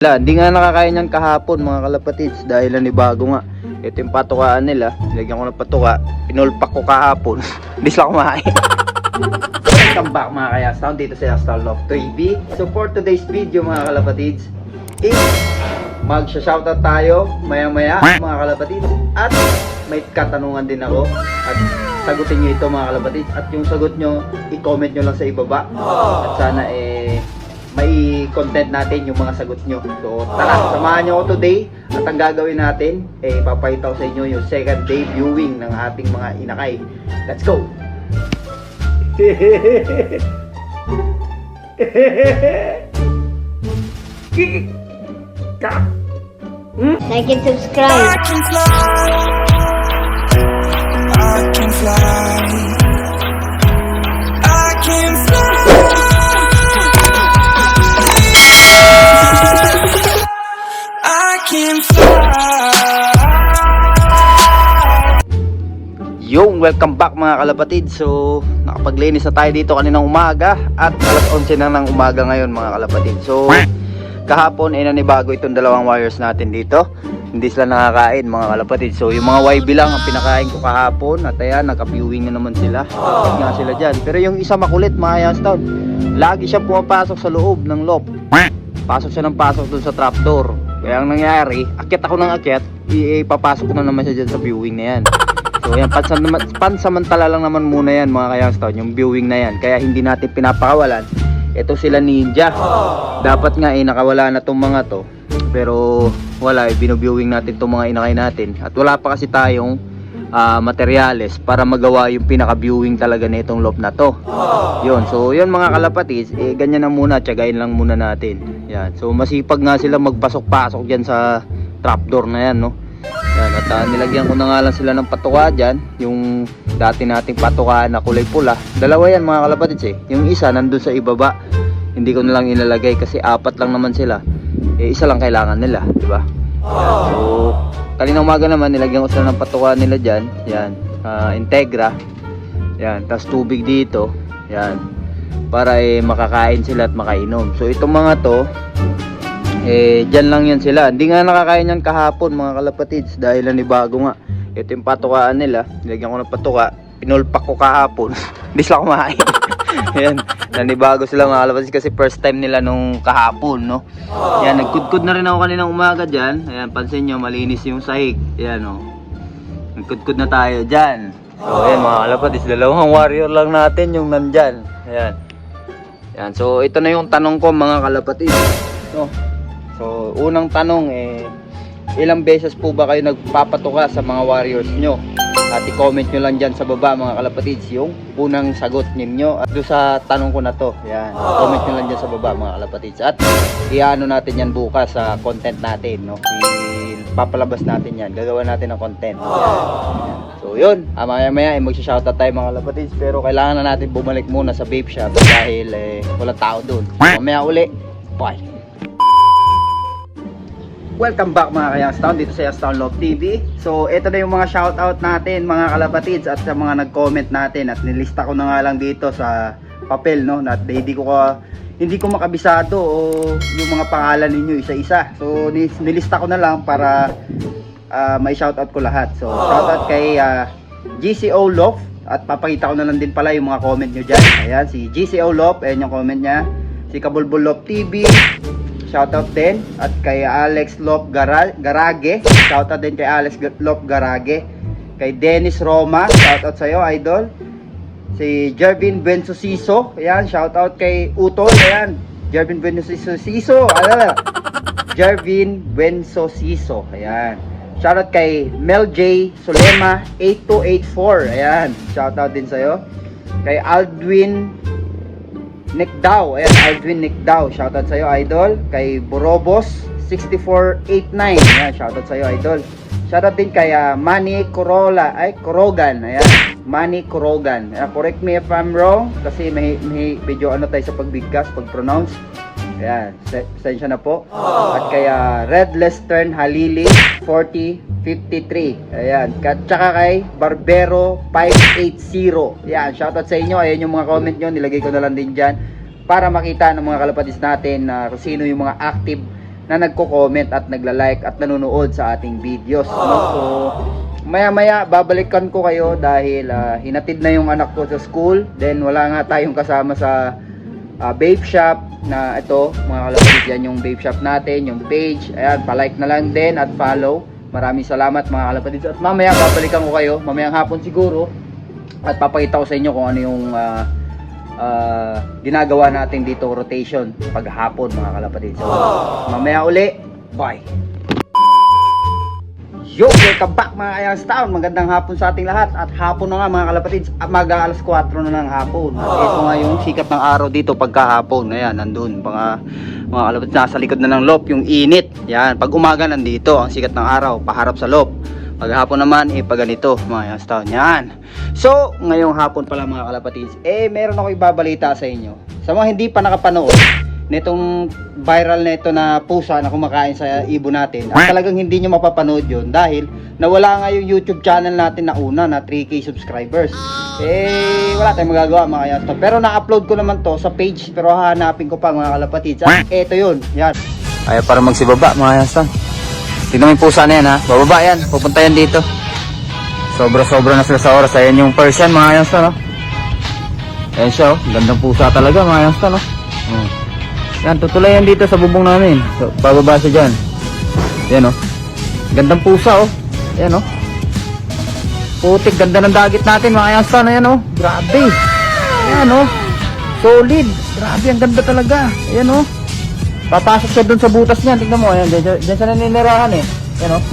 Hindi nga nakakain yan kahapon mga kalapatids dahil bago nga. Ito yung patukaan nila. Nilagyan ko ng patuka. Pinulpak ko kahapon. Hindi sila kumain. Welcome back mga Kayastown dito sa Kayastown Love 3B. So for today's video mga kalapatids is magsha-shoutout tayo maya maya mga kalapatids. At may katanungan din ako. At sagutin nyo ito mga kalapatids. At yung sagot nyo, i-comment nyo lang sa ibaba. At sana may content natin yung mga sagot nyo. So tara, samahan nyo ako today. At ang gagawin natin, papakita ko sa inyo yung second day viewing ng ating mga inakay. Let's go! Like and subscribe. I can fly. I can fly. I can fly. Yung welcome back mga kalapatid. So nakapaglinis na tayo dito kaninang umaga. At alas 11 na ng umaga ngayon mga kalapatid. So kahapon nanibago itong dalawang wires natin dito. Hindi sila nakakain mga kalapatid. So yung mga YB lang ang pinakain ko kahapon. At ayan, naka-viewing na naman sila. At nga sila dyan. Pero yung isa makulit mga Kayastown, lagi siya pumapasok sa loob ng loft. Pasok siya ng pasok dun sa trapdoor. Kaya ang nangyari, akyat ako ng akyat, ipapasok ko na naman siya dyan sa viewing na yan. So yan, pansamantala lang naman muna yan mga Kayastown, yung viewing na yan. Kaya hindi natin pinapakawalan. Ito sila ninja. Dapat nga nakawala na tong mga to. Pero wala, binuviewing natin tong mga inakay natin. At wala pa kasi tayong materyales para magawa yung pinaka-viewing talaga na itong loft na to. Yun, so yun mga kalapatids, ganyan na muna, tiyagain lang muna natin. Yan, so masipag nga sila magpasok-pasok dyan sa trapdoor na yan, no. Yan, at nilagyan ko na nga lang sila ng patuka dyan. Yung dati nating patuka na kulay pula. Dalawa yan mga kalapatids Yung isa nandun sa ibaba. Hindi ko na lang inalagay kasi apat lang naman sila. Isa lang kailangan nila, di ba? Yan, so kanina umaga naman nilagyan ko sila ng patuka nila dyan. Yan, Integra. Yan, tas tubig dito. Yan, para makakain sila at makainom. So itong mga to dyan lang yan sila. Hindi nga nakakain yan kahapon mga kalapatids dahil bago nga. Ito yung patukaan nila. Nilagyan ko ng patuka. Pinulpak ko kahapon. Hindi sila kumain. Ayan, nanibago sila mga kalapatids kasi first time nila nung kahapon, no. Ayan, nagkudkud na rin ako kaninang umaga dyan. Ayan, pansin nyo, malinis yung sahig. Ayan, oh. Nagkudkud na tayo dyan. So ayan mga kalapatids, dalawang warrior lang natin yung nandyan. Ayan. Ayan, so ito na yung tanong ko mga kalapatids, no. So, unang tanong ilang beses po ba kayo nagpapatuka sa mga warriors nyo? At i-comment nyo lang dyan sa baba mga kalapatids yung unang sagot ninyo. At doon sa tanong ko na to, yan, comment nyo lang dyan sa baba mga kalapatids. At i-ano natin yan bukas sa content natin, no? Papalabas natin yan, gagawa natin ng content. Yan. So yun, maya-maya magsha-shoutout tayo mga kalapatids. Pero kailangan na natin bumalik muna sa vape shop dahil walang tao doon. Mamaya uli, bye! Welcome back mga Kayastown dito sa Kayastown Love TV. So ito na yung mga shoutout natin mga kalapatids at sa mga nag-comment natin. At nilista ko na nga lang dito sa papel, no, na hindi ko makabisado o yung mga pangalan ninyo isa-isa. So nilista ko na lang para may shoutout ko lahat. So shoutout kay GCO Love. At papakita ko na lang din pala yung mga comment nyo dyan. Ayan, si GCO Love, ayan yung comment nya. Si Kabulbul Love TV, shoutout din. At kay Alex Lop Garage, shoutout din kay Alex Lop Garage. Kay Dennis Roma, shoutout sa'yo idol. Si Jervin Buensosiso, ayan, shoutout kay Utol, ayan, Jervin Buensosiso, Jervin Buensosiso, ayan. Shoutout kay Mel J Solema 8284, ayan, shoutout din sa'yo. Kay Aldwin Nickdaw, ayan, Aldwin Nickdaw, shoutout sa'yo idol. Kay Borobos 6489, ayan, shoutout sa'yo idol. Shoutout din kay Manny Korogan, ayan, Manny Korogan. Correct me if I'm wrong kasi may medyo ano tayo sa pagbigkas, pag-pronounce. Ayan, pasensya na po. At kay Red Lestern Halili 4053, ayan. At saka kay Barbero 580, ayan, shoutout sa inyo. Ayan yung mga comment nyo, nilagay ko na lang din dyan para makita ng mga kalapatids natin na kung sino yung mga active na nagko-comment at nagla-like at nanonood sa ating videos, no? So maya-maya babalikan ko kayo dahil hinatid na yung anak ko sa school. Then wala nga tayong kasama sa vape shop na ito, mga kalapatid. Yan yung vape shop natin, yung page. Ayan, palike na lang din at follow. Maraming salamat mga kalapatid. At mamaya babalikan ko kayo, mamayang hapon siguro, at papakita ko sa inyo kung ano yung ginagawa natin dito, rotation paghapon mga kalapatid. So mamaya uli, bye. Yo, welcome back mga Ayans Town. Magandang hapon sa ating lahat. At hapon na nga mga kalapatid, mag-alas 4 na ng hapon. At ito nga yung sikat ng araw dito pagkahapon. Ayan, nandun mga kalapatid, nasa likod na ng loop yung init. Yan, pag umaga nandito ang sikat ng araw, paharap sa loop. Paghapon naman, pag ganito mga Ayans Town. Yan. So, ngayong hapon pala mga kalapatid, meron ako ibabalita sa inyo. Sa mga hindi pa nakapanood nitong viral na ito na pusa na kumakain sa ibon natin, at talagang hindi nyo mapapanood yun dahil nawala nga yung YouTube channel natin na una na 3K subscribers. Wala tayong magagawa mga Ayans Town. Pero na-upload ko naman to sa page, pero hahanapin ko pa mga kalapatid. Ito yun, yan. Ayaw para magsibaba mga Ayans Town. Tignan mo yung pusa na yan ha, bababa yan, pupunta yan dito. Sobra-sobra na sila sa oras. Ayan yung Persian mga Ayans Town, no? Ayan siya, oh. Gandang pusa talaga mga Ayans Town, no? Yan, tutulay yan dito sa bubong namin. So, bababa siya dyan. Yan, oh. Gandang pusa, oh. Yan, oh. Putik, ganda ng dagit natin mga Ayans Town. Ayan, oh. Grabe. Ayan, oh. Solid. Grabe, ang ganda talaga. Ayan, oh. Papasok siya dun sa butas niyan. Tignan mo, ayan. Diyan siya naninirahan, eh. Ayan, oh.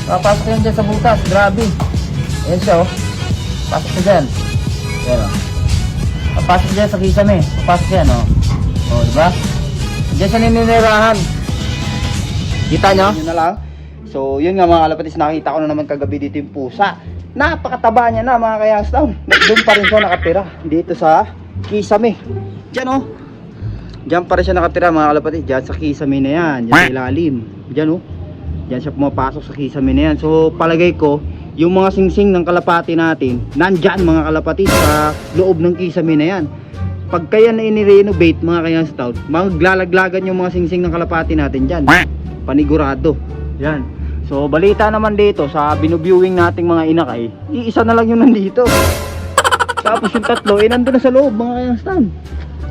Papasok yan dyan sa butas. Grabe. Ayan siya, oh. Papasok siya dyan. Ayan, oh. Papasok dyan sa kisame. Papasok yan, oh. Oh, diba? Diyan siya naninirahan. Kita nyo? Yun na lang. So, yun nga mga kalapatid, nakita ko na naman kagabi dito yung pusa. Napakataba niya na mga Ayans Town. Doon pa rin siya nakatira. Dito sa kisame. Diyan, oh. Diyan pa rin siya nakatira mga kalapatid. Diyan sa kisame na yan. Diyan sa ilalim. Diyan, oh. Diyan siya pumapasok sa kisame na yan. So, palagay ko, yung mga singsing ng kalapati natin, nandyan mga kalapatid sa loob ng kisame na yan. Pag kaya na ini-renovate mga Ayans Town, maglalaglagan yung mga singsing ng kalapati natin dyan. Panigurado. Yan. So, balita naman dito sa binuviewing nating mga inakay, iisa na lang yung nandito. Tapos yung tatlo, nandun na sa loob mga Ayans Town.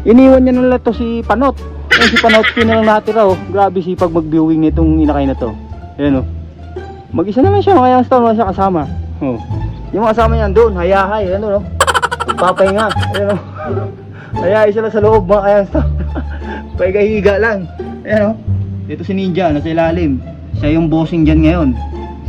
Iniwan niya nila to si Panot. Yan si Panot, na lang natira, oh. Grabe sipag mag-viewing nitong inakay na to. Yan, oh. Mag-isa naman siya mga Ayans Town, wala siya kasama. Oh. Yung mga kasama niyan doon, hayahay, ano, no? Magpapahinga. Ayan, oh. Hayahay sila sa loob mga Ayans Town. Paigahiga lang. Ayan, oh. Dito si Ninja, nasa ilalim. Siya yung bossing dyan ngayon.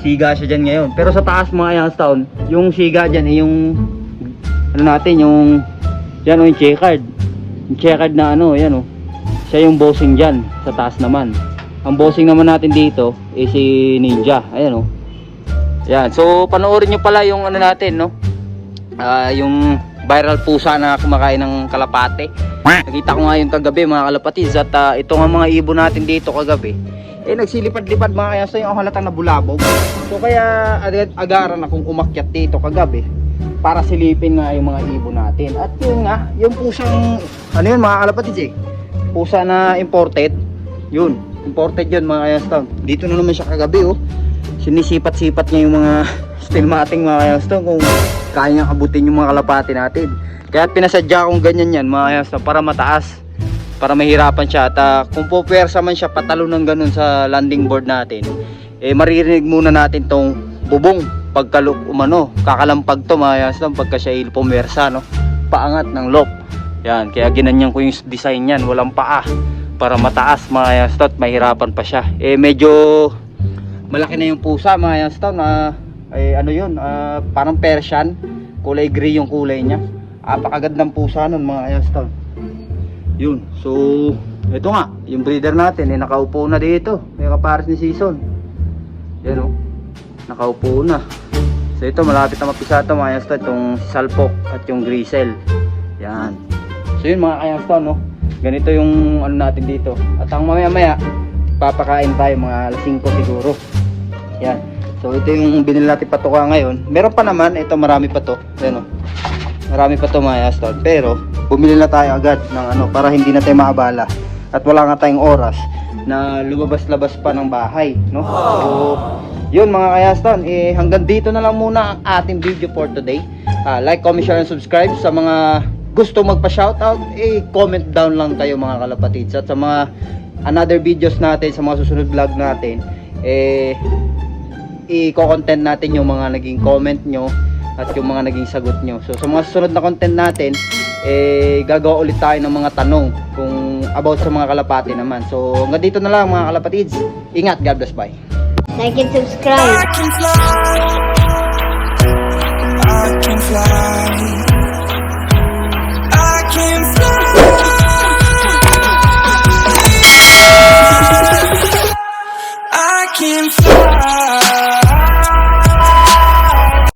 Siga siya dyan ngayon. Pero sa taas mga Ayans Town, yung siga dyan ay yung ano natin, yung yan, oh, yung checkered. Yung checkered na ano, yan, oh. Siya yung bossing dyan. Sa taas naman. Ang bossing naman natin dito ay si Ninja. Ayan, oh. Yan. So panoorin nyo pala yung ano natin, no? Yung viral pusa na kumakain ng kalapate. Nakita ko nga yung kagabi mga kalapatids. At ito nga mga ibon natin dito kagabi, nagsilipad-lipad mga Ayans Town, yung halatang nabulabog. So kaya agaran akong umakyat dito kagabi para silipin nga yung mga ibon natin. At yun nga, yung pusang ano yun mga kalapatids, pusa na imported. Yun, imported yun mga Ayans Town. Dito na naman siya kagabi, oh. Sinisipat-sipat niya yung mga stilmating mga Ayans Town kung kaya niyang abutin yung mga kalapati natin. Kaya pinasadya kong ganyan yan mga Ayans Town, para mataas, para mahirapan siya. At kung pupersa man siya patalo ng ganun sa landing board natin, maririnig muna natin tong bubong pagkalok umano, kakalampag to mga Ayans Town pagka siya pumersa, no? Paangat ng loop. Yan, kaya ginanyan ko yung design yan, walang paa, para mataas mga Ayans Town, mahirapan pa siya. Medyo malaki na yung pusa mga Ayans Town, ano yun, parang Persian, kulay gray yung kulay niya. Apakagandang pusa nun mga Ayans Town. Yun, so ito nga, yung breeder natin nakaupo na dito, may kapares ni Season. Yan, oh, nakaupo na. So ito, malapit na mapisa ito mga Ayans Town, itong Salpok at yung Grisel. Yan. So yun mga Ayans Town, no? Ganito yung ano natin dito. At ang mamaya-maya, papakain tayo mga alas 5 siguro. Yan. So ito yung binili natin patuka ngayon. Meron pa naman, ito marami pa to. Ayan, oh. Marami pa to mga Ayans Town. Pero bumili na tayo agad ng ano, para hindi na tayo maabala. at wala nga tayong oras na lumabas-labas pa ng bahay, no? So, yun mga kayastan, hanggang dito na lang muna ang ating video for today. Like, comment, share, and subscribe. Sa mga gusto magpa-shoutout, comment down lang kayo mga kalapatids. At sa mga another videos natin, sa mga susunod vlog natin, i-content natin yung mga naging comment nyo at yung mga naging sagot nyo. So sa mga susunod na content natin, gagawa ulit tayo ng mga tanong kung about sa mga kalapati naman. So hanggang dito na lang mga kalapatids. Ingat, God bless, bye. Like and subscribe. I can fly.